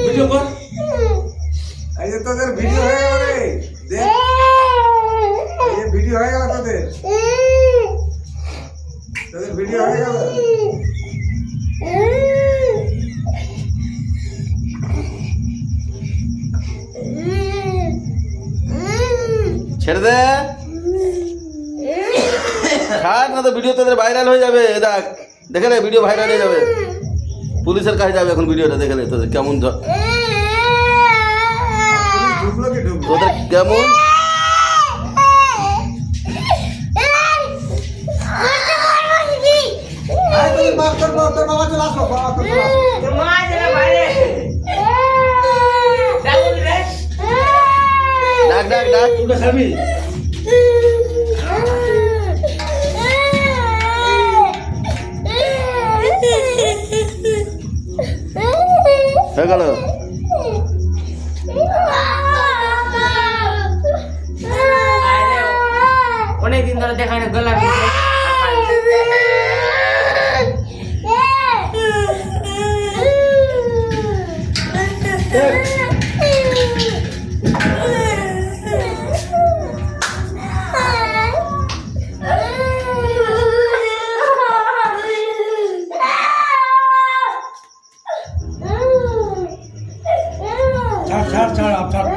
Video কর। এই যে তোদের ভিডিও হয়ে গেল রে, দেখ এই ভিডিও হয়ে গেল তোদের ভিডিও হয়ে গেল। ছেড়ে দে, ছাড় না তো ভিডিও তোদের ভাইরাল হয়ে যাবে। দেখ, দেখে নে ভিডিও ভাইরাল হয়ে যাবে, পুলিশের কাছে যাবে এখন ভিডিওটা। দেখে নে তোদের কেমন ঢুকলো কি ঢুকলো? তোদের কেমন তোর বাবা চলে আসো, বাবা চলে আসো। তোর মা আছে না বাইরে? ডাক ডাক ডাক। তুই খাবি? হয়ে গেল। অনেকদিন ধরে দেখায় না গলা ছাড় ছাড় ছাড় ছাড়